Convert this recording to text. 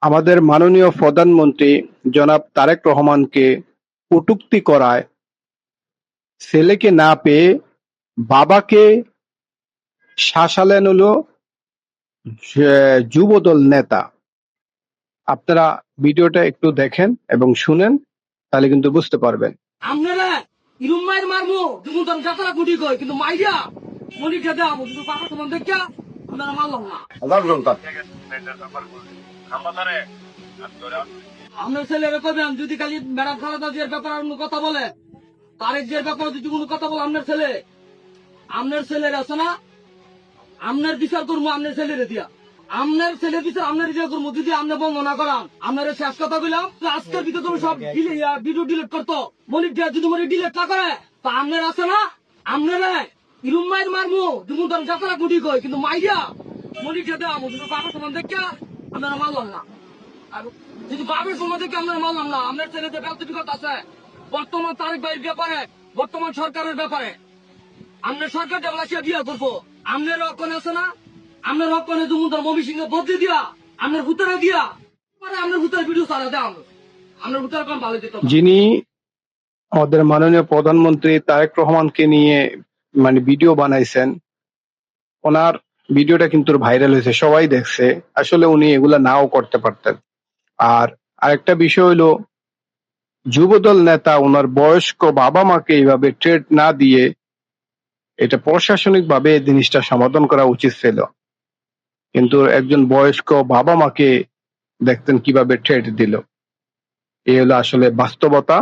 আমাদের মাননীয় প্রধানমন্ত্রী জনাব তারেক রহমানকে কটূক্তি করায় ছেলেকে না পেয়ে বাবাকে শাসালেন হলো যুবদল নেতা। আপনারা ভিডিওটা একটু দেখেন এবং শুনেন, তাহলে কিন্তু বুঝতে পারবেন। আপনারা ইরুম মায়ের মারমু তুমি তো যাত্রা গুটি কই কিন্তু মাইরা মনি খেতে আমু কিন্তু পাকা তোমার দেখা আপনারা মারলাম না আপনার ছেলেরা কবেন যদি খালি ম্যাডাম খালেদা জিয়ার ব্যাপারে কোনো কথা বলে তারেক জিয়ার ব্যাপারে যদি কোনো কথা বলে আপনার ছেলের আছে না আপনার বিচার করবো আপনার ছেলেরে দিয়া আপনার ছেলে বিচার আপনার বিচার করবো যদি আপনি বর্ণনা করান আপনার শেষ কথা বললাম আজকের ভিতরে তুমি সব ভিডিও ডিলিট করতো মনি যদি মনি ডিলিট না করে তা আপনার আছে না আপনারা ইরুম মায়ের মারমু তুমি তো যাত্রা গুটি কই কিন্তু মাইয়া মনি খেতে আমু কিন্তু বাবার সমান দেখা আপনারা মারলাম না আর যদি বাবার সমান দেখে আপনারা মারলাম না আপনার ছেলে যে ব্যক্তিগত আছে বর্তমান তারেক ভাইয়ের ব্যাপারে বর্তমান সরকারের ব্যাপারে আপনার সরকার ডেভেলপে বিয়া করবো আপনার রক্ষণ আছে না আপনার রক্ষণে তুমি তার মমি সিংহ বদলে দিয়া আপনার ভূতারা দিয়া পরে আপনার ভূতার ভিডিও চালা দেওয়া আপনার ভূতার কোন ভালো দিত যিনি আমাদের মাননীয় প্রধানমন্ত্রী তারেক রহমানকে নিয়ে ভিডিও বানাইছেন, ওনার ভিডিওটা কিন্তু ভাইরাল হয়েছে, সবাই দেখছে। আসলে উনি এগুলা নাও করতে পারতেন। আর আরেকটা বিষয় হলো, যুবদল নেতা ওনার বয়স্ক বাবা মাকে এইভাবে ট্রেড না দিয়ে এটা প্রশাসনিক ভাবে জিনিসটা সমাধান করা উচিত ছিল, কিন্তু একজন বয়স্ক বাবা মাকে দেখতেন কিভাবে ট্রেড দিল। এই হলো আসলে বাস্তবতা।